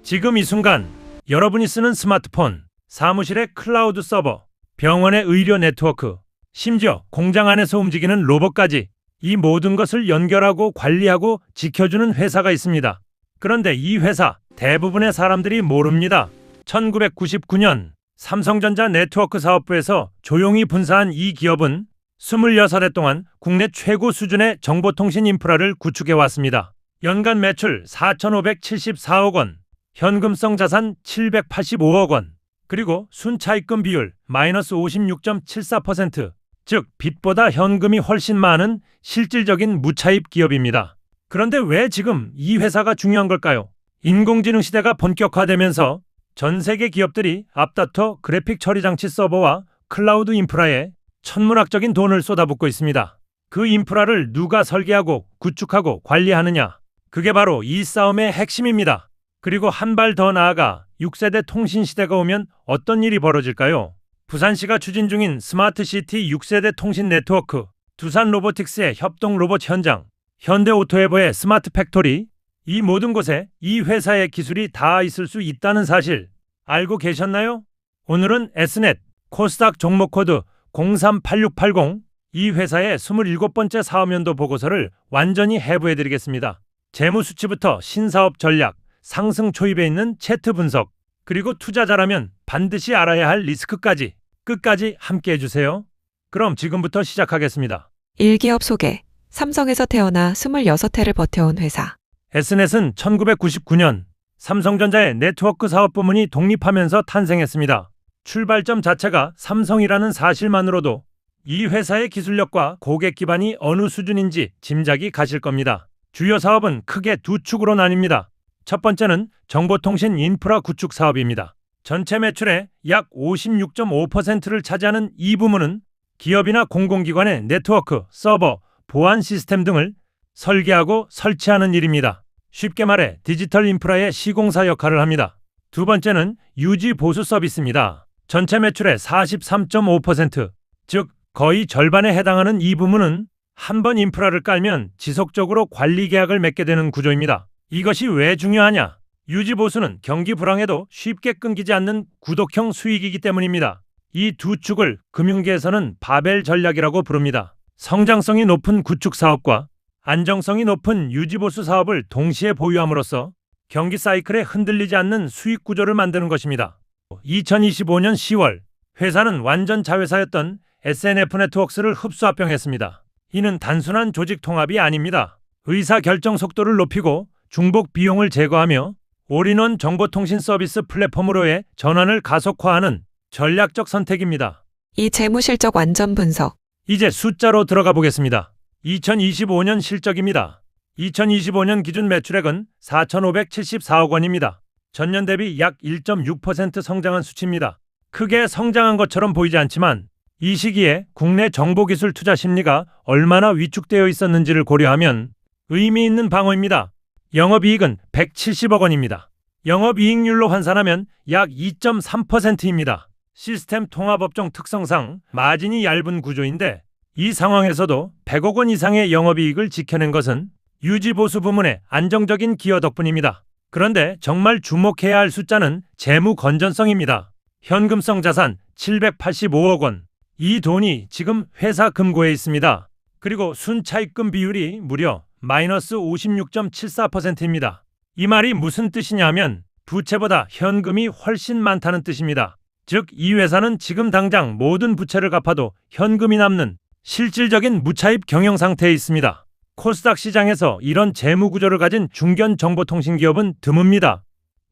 지금 이 순간 여러분이 쓰는 스마트폰, 사무실의 클라우드 서버, 병원의 의료 네트워크, 심지어 공장 안에서 움직이는 로봇까지 이 모든 것을 연결하고 관리하고 지켜주는 회사가 있습니다. 그런데 이 회사 대부분의 사람들이 모릅니다. 1999년 삼성전자 네트워크 사업부에서 조용히 분사한 이 기업은 26해 동안 국내 최고 수준의 정보통신 인프라를 구축해 왔습니다. 연간 매출 4,574억 원, 현금성 자산 785억 원, 그리고 순차입금 비율 마이너스 56.74%, 즉 빚보다 현금이 훨씬 많은 실질적인 무차입 기업입니다. 그런데 왜 지금 이 회사가 중요한 걸까요? 인공지능 시대가 본격화되면서 전 세계 기업들이 앞다퉈 그래픽 처리 장치 서버와 클라우드 인프라에 천문학적인 돈을 쏟아붓고 있습니다. 그 인프라를 누가 설계하고 구축하고 관리하느냐? 그게 바로 이 싸움의 핵심입니다. 그리고 한 발 더 나아가 6세대 통신 시대가 오면 어떤 일이 벌어질까요? 부산시가 추진 중인 스마트시티 6세대 통신 네트워크, 두산 로보틱스의 협동 로봇 현장, 현대오토에버의 스마트 팩토리, 이 모든 곳에 이 회사의 기술이 다 있을 수 있다는 사실 알고 계셨나요? 오늘은 S넷, 코스닥 종목 코드 038680, 이 회사의 27번째 사업연도 보고서를 완전히 해부해드리겠습니다. 재무수치부터 신사업 전략, 상승 초입에 있는 차트 분석, 그리고 투자자라면 반드시 알아야 할 리스크까지 끝까지 함께 해주세요. 그럼 지금부터 시작하겠습니다. 1기업 소개. 삼성에서 태어나 26해를 버텨온 회사. S넷은 1999년 삼성전자의 네트워크 사업 부문이 독립하면서 탄생했습니다. 출발점 자체가 삼성이라는 사실만으로도 이 회사의 기술력과 고객 기반이 어느 수준인지 짐작이 가실 겁니다. 주요 사업은 크게 두 축으로 나뉩니다. 첫 번째는 정보통신 인프라 구축 사업입니다. 전체 매출의 약 56.5%를 차지하는 이 부문은 기업이나 공공기관의 네트워크, 서버, 보안 시스템 등을 설계하고 설치하는 일입니다. 쉽게 말해 디지털 인프라의 시공사 역할을 합니다. 두 번째는 유지 보수 서비스입니다. 전체 매출의 43.5%, 즉 거의 절반에 해당하는 이 부문은 한 번 인프라를 깔면 지속적으로 관리 계약을 맺게 되는 구조입니다. 이것이 왜 중요하냐? 유지 보수는 경기 불황에도 쉽게 끊기지 않는 구독형 수익이기 때문입니다. 이 두 축을 금융계에서는 바벨 전략이라고 부릅니다. 성장성이 높은 구축 사업과 안정성이 높은 유지보수 사업을 동시에 보유함으로써 경기 사이클에 흔들리지 않는 수익 구조를 만드는 것입니다. 2025년 10월 회사는 완전 자회사였던 SNF 네트워크스를 흡수 합병했습니다. 이는 단순한 조직 통합이 아닙니다. 의사결정 속도를 높이고 중복 비용을 제거하며 올인원 정보통신 서비스 플랫폼으로의 전환을 가속화하는 전략적 선택입니다. 이 재무실적 완전 분석. 이제 숫자로 들어가 보겠습니다. 2025년 실적입니다. 2025년 기준 매출액은 4,574억 원입니다. 전년 대비 약 1.6% 성장한 수치입니다. 크게 성장한 것처럼 보이지 않지만 이 시기에 국내 정보기술 투자 심리가 얼마나 위축되어 있었는지를 고려하면 의미 있는 방어입니다. 영업이익은 170억 원입니다. 영업이익률로 환산하면 약 2.3%입니다. 시스템 통합업종 특성상 마진이 얇은 구조인데 이 상황에서도 100억 원 이상의 영업이익을 지켜낸 것은 유지보수 부문의 안정적인 기여 덕분입니다. 그런데 정말 주목해야 할 숫자는 재무 건전성입니다. 현금성 자산 785억 원. 이 돈이 지금 회사 금고에 있습니다. 그리고 순차입금 비율이 무려 마이너스 56.74%입니다. 이 말이 무슨 뜻이냐면 부채보다 현금이 훨씬 많다는 뜻입니다. 즉, 이 회사는 지금 당장 모든 부채를 갚아도 현금이 남는 실질적인 무차입 경영 상태에 있습니다. 코스닥 시장에서 이런 재무 구조를 가진 중견 정보통신 기업은 드뭅니다.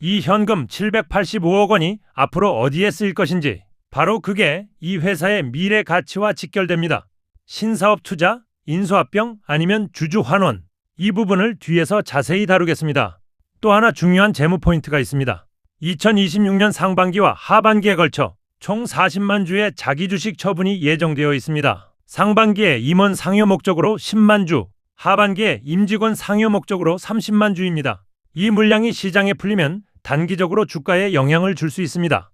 이 현금 785억 원이 앞으로 어디에 쓰일 것인지 바로 그게 이 회사의 미래 가치와 직결됩니다. 신사업 투자, 인수합병 아니면 주주 환원, 이 부분을 뒤에서 자세히 다루겠습니다. 또 하나 중요한 재무 포인트가 있습니다. 2026년 상반기와 하반기에 걸쳐 총 40만 주의 자기 주식 처분이 예정되어 있습니다. 상반기에 임원 상여 목적으로 10만 주, 하반기에 임직원 상여 목적으로 30만 주입니다. 이 물량이 시장에 풀리면 단기적으로 주가에 영향을 줄 수 있습니다.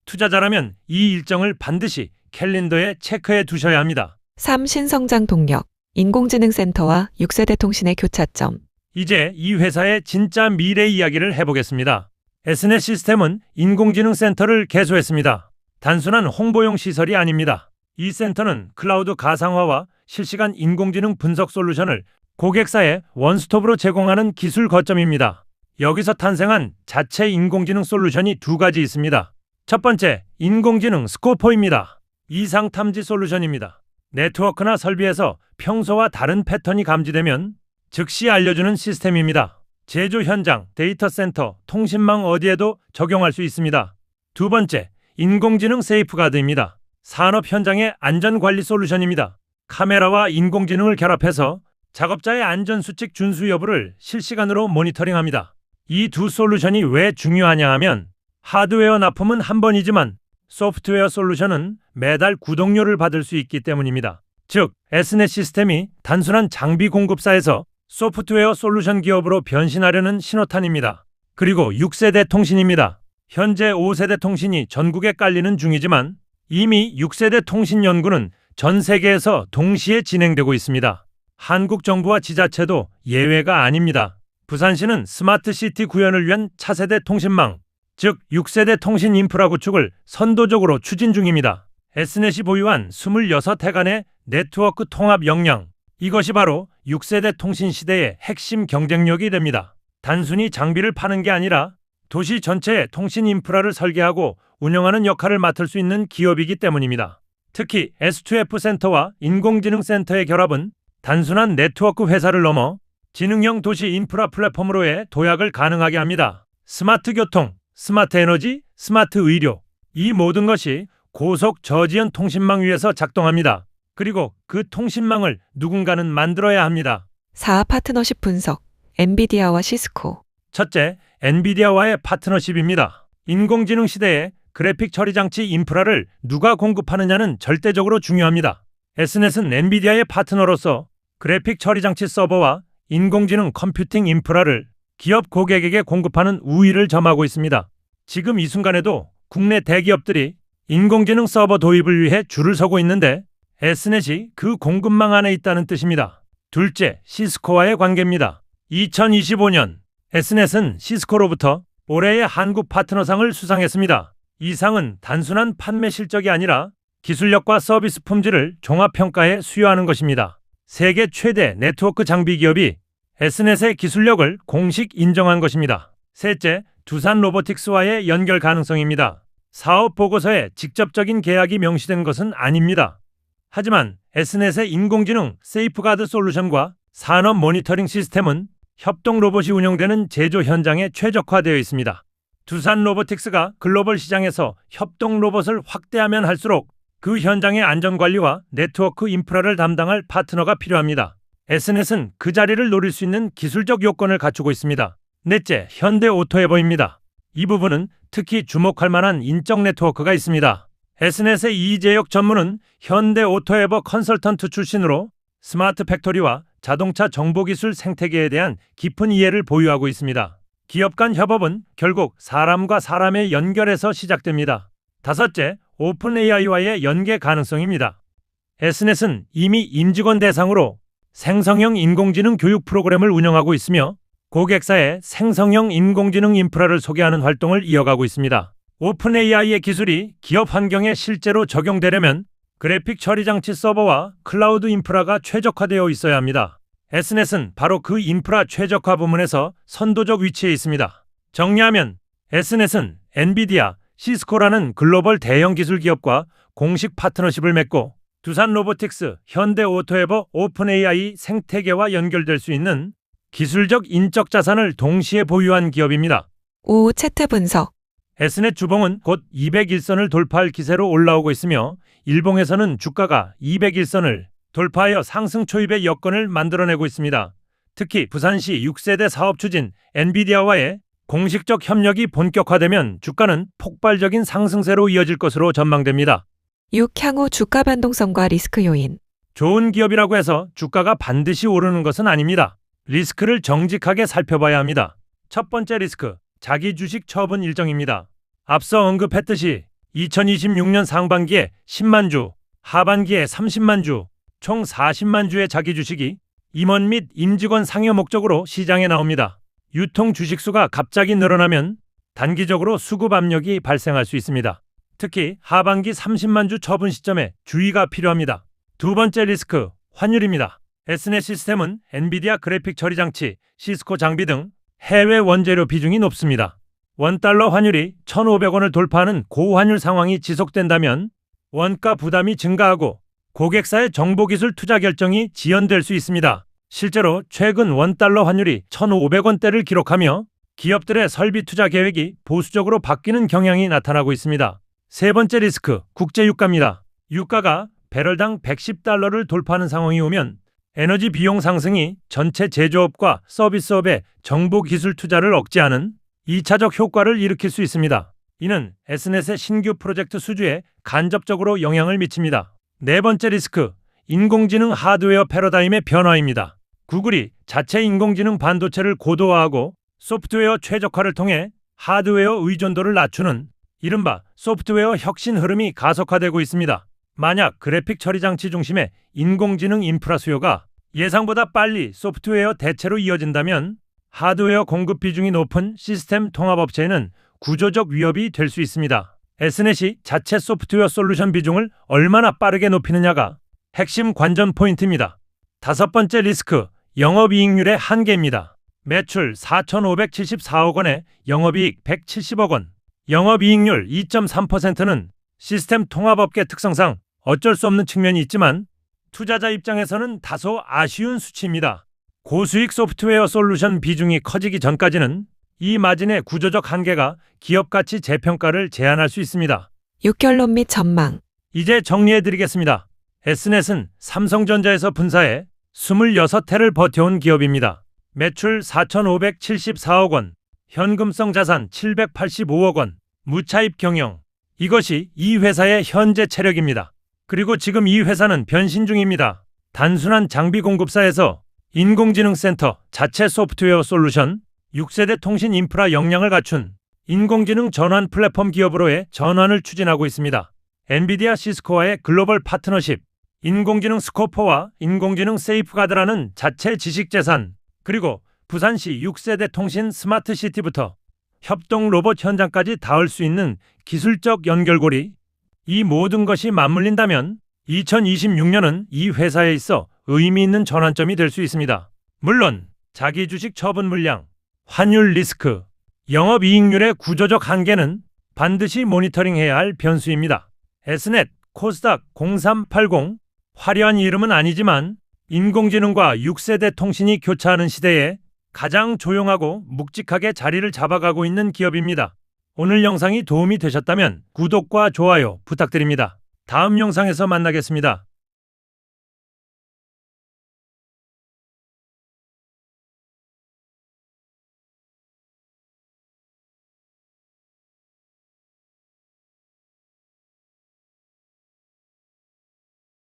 투자자라면 이 일정을 반드시 캘린더에 체크해 두셔야 합니다. 3. 신성장 동력. 인공지능 센터와 6세대 통신의 교차점. 이제 이 회사의 진짜 미래 이야기를 해보겠습니다. S넷 시스템은 인공지능 센터를 개소했습니다. 단순한 홍보용 시설이 아닙니다. 이 센터는 클라우드 가상화와 실시간 인공지능 분석 솔루션을 고객사에 원스톱으로 제공하는 기술 거점입니다. 여기서 탄생한 자체 인공지능 솔루션이 두 가지 있습니다. 첫 번째, 인공지능 스코퍼입니다. 이상 탐지 솔루션입니다. 네트워크나 설비에서 평소와 다른 패턴이 감지되면 즉시 알려주는 시스템입니다. 제조 현장, 데이터 센터, 통신망 어디에도 적용할 수 있습니다. 두 번째, 인공지능 세이프가드입니다. 산업 현장의 안전관리 솔루션입니다. 카메라와 인공지능을 결합해서 작업자의 안전수칙 준수 여부를 실시간으로 모니터링합니다. 이 두 솔루션이 왜 중요하냐 하면 하드웨어 납품은 한 번이지만 소프트웨어 솔루션은 매달 구독료를 받을 수 있기 때문입니다. 즉, S넷 시스템이 단순한 장비 공급사에서 소프트웨어 솔루션 기업으로 변신하려는 신호탄입니다. 그리고 6세대 통신입니다. 현재 5세대 통신이 전국에 깔리는 중이지만 이미 6세대 통신 연구는 전 세계에서 동시에 진행되고 있습니다. 한국 정부와 지자체도 예외가 아닙니다. 부산시는 스마트시티 구현을 위한 차세대 통신망, 즉 6세대 통신 인프라 구축을 선도적으로 추진 중입니다. S넷이 보유한 26회간의 네트워크 통합 역량, 이것이 바로 6세대 통신 시대의 핵심 경쟁력이 됩니다. 단순히 장비를 파는 게 아니라 도시 전체의 통신 인프라를 설계하고 운영하는 역할을 맡을 수 있는 기업이기 때문입니다. 특히 S2F 센터와 인공지능 센터의 결합은 단순한 네트워크 회사를 넘어 지능형 도시 인프라 플랫폼으로의 도약을 가능하게 합니다. 스마트 교통, 스마트 에너지, 스마트 의료, 이 모든 것이 고속 저지연 통신망 위에서 작동합니다. 그리고 그 통신망을 누군가는 만들어야 합니다. 사업 파트너십 분석, 엔비디아와 시스코. 첫째, 엔비디아와의 파트너십입니다. 인공지능 시대에 그래픽 처리 장치 인프라를 누가 공급하느냐는 절대적으로 중요합니다. S넷은 엔비디아의 파트너로서 그래픽 처리 장치 서버와 인공지능 컴퓨팅 인프라를 기업 고객에게 공급하는 우위를 점하고 있습니다. 지금 이 순간에도 국내 대기업들이 인공지능 서버 도입을 위해 줄을 서고 있는데 S넷이 그 공급망 안에 있다는 뜻입니다. 둘째, 시스코와의 관계입니다. 2025년 S넷은 시스코로부터 올해의 한국 파트너상을 수상했습니다. 이 상은 단순한 판매 실적이 아니라 기술력과 서비스 품질을 종합평가해 수여하는 것입니다. 세계 최대 네트워크 장비 기업이 S넷의 기술력을 공식 인정한 것입니다. 셋째, 두산 로보틱스와의 연결 가능성입니다. 사업 보고서에 직접적인 계약이 명시된 것은 아닙니다. 하지만 S넷의 인공지능 세이프가드 솔루션과 산업 모니터링 시스템은 협동 로봇이 운영되는 제조 현장에 최적화되어 있습니다. 두산 로보틱스가 글로벌 시장에서 협동 로봇을 확대하면 할수록 그 현장의 안전관리와 네트워크 인프라를 담당할 파트너가 필요합니다. S넷은 그 자리를 노릴 수 있는 기술적 요건을 갖추고 있습니다. 넷째, 현대오토에버입니다. 이 부분은 특히 주목할 만한 인적 네트워크가 있습니다. S넷의 이재혁 전무는 현대오토에버 컨설턴트 출신으로 스마트 팩토리와 자동차 정보기술 생태계에 대한 깊은 이해를 보유하고 있습니다. 기업 간 협업은 결국 사람과 사람의 연결에서 시작됩니다. 다섯째, 오픈 AI와의 연계 가능성입니다. S넷은 이미 임직원 대상으로 생성형 인공지능 교육 프로그램을 운영하고 있으며 고객사에 생성형 인공지능 인프라를 소개하는 활동을 이어가고 있습니다. 오픈 AI의 기술이 기업 환경에 실제로 적용되려면 그래픽 처리 장치 서버와 클라우드 인프라가 최적화되어 있어야 합니다. S넷은 바로 그 인프라 최적화 부문에서 선도적 위치에 있습니다. 정리하면 S넷은 엔비디아, 시스코라는 글로벌 대형 기술 기업과 공식 파트너십을 맺고 두산 로보틱스, 현대오토에버, 오픈 AI 생태계와 연결될 수 있는 기술적 인적 자산을 동시에 보유한 기업입니다. 5. 차트 분석. S넷 주봉은 곧 201선을 돌파할 기세로 올라오고 있으며 일봉에서는 주가가 201선을 돌파하여 상승 초입의 여건을 만들어내고 있습니다. 특히 부산시 6세대 사업 추진 엔비디아와의 공식적 협력이 본격화되면 주가는 폭발적인 상승세로 이어질 것으로 전망됩니다. 6. 향후 주가 변동성과 리스크 요인. 좋은 기업이라고 해서 주가가 반드시 오르는 것은 아닙니다. 리스크를 정직하게 살펴봐야 합니다. 첫 번째 리스크, 자기 주식 처분 일정입니다. 앞서 언급했듯이 2026년 상반기에 10만 주, 하반기에 30만 주, 총 40만 주의 자기 주식이 임원 및 임직원 상여 목적으로 시장에 나옵니다. 유통 주식수가 갑자기 늘어나면 단기적으로 수급 압력이 발생할 수 있습니다. 특히 하반기 30만 주 처분 시점에 주의가 필요합니다. 두 번째 리스크, 환율입니다. Snet 시스템은 엔비디아 그래픽 처리 장치, 시스코 장비 등 해외 원재료 비중이 높습니다. 원달러 환율이 1,500원을 돌파하는 고환율 상황이 지속된다면 원가 부담이 증가하고 고객사의 정보기술 투자 결정이 지연될 수 있습니다. 실제로 최근 원달러 환율이 1,500원대를 기록하며 기업들의 설비 투자 계획이 보수적으로 바뀌는 경향이 나타나고 있습니다. 세 번째 리스크, 국제유가입니다. 유가가 배럴당 110달러를 돌파하는 상황이 오면 에너지 비용 상승이 전체 제조업과 서비스업의 정보기술 투자를 억제하는 2차적 효과를 일으킬 수 있습니다. 이는 S넷의 신규 프로젝트 수주에 간접적으로 영향을 미칩니다. 네 번째 리스크, 인공지능 하드웨어 패러다임의 변화입니다. 구글이 자체 인공지능 반도체를 고도화하고 소프트웨어 최적화를 통해 하드웨어 의존도를 낮추는 이른바 소프트웨어 혁신 흐름이 가속화되고 있습니다. 만약 그래픽 처리 장치 중심의 인공지능 인프라 수요가 예상보다 빨리 소프트웨어 대체로 이어진다면 하드웨어 공급 비중이 높은 시스템 통합업체에는 구조적 위협이 될 수 있습니다. S넷이 자체 소프트웨어 솔루션 비중을 얼마나 빠르게 높이느냐가 핵심 관전 포인트입니다. 다섯 번째 리스크, 영업이익률의 한계입니다. 매출 4,574억 원에 영업이익 170억 원, 영업이익률 2.3%는 시스템 통합업계 특성상 어쩔 수 없는 측면이 있지만 투자자 입장에서는 다소 아쉬운 수치입니다. 고수익 소프트웨어 솔루션 비중이 커지기 전까지는 이 마진의 구조적 한계가 기업 가치 재평가를 제한할 수 있습니다. 6결론 및 전망. 이제 정리해드리겠습니다. S넷은 삼성전자에서 분사해 26해를 버텨온 기업입니다. 매출 4,574억 원, 현금성 자산 785억 원, 무차입 경영. 이것이 이 회사의 현재 체력입니다. 그리고 지금 이 회사는 변신 중입니다. 단순한 장비 공급사에서 인공지능 센터, 자체 소프트웨어 솔루션, 6세대 통신 인프라 역량을 갖춘 인공지능 전환 플랫폼 기업으로의 전환을 추진하고 있습니다. 엔비디아 시스코와의 글로벌 파트너십, 인공지능 스코퍼와 인공지능 세이프가드라는 자체 지식재산, 그리고 부산시 6세대 통신 스마트시티부터 협동 로봇 현장까지 닿을 수 있는 기술적 연결고리, 이 모든 것이 맞물린다면 2026년은 이 회사에 있어 의미 있는 전환점이 될 수 있습니다. 물론 자기 주식 처분 물량, 환율 리스크, 영업이익률의 구조적 한계는 반드시 모니터링해야 할 변수입니다. Snet, 코스닥 0380, 화려한 이름은 아니지만 인공지능과 6세대 통신이 교차하는 시대에 가장 조용하고 묵직하게 자리를 잡아가고 있는 기업입니다. 오늘 영상이 도움이 되셨다면 구독과 좋아요 부탁드립니다. 다음 영상에서 만나겠습니다.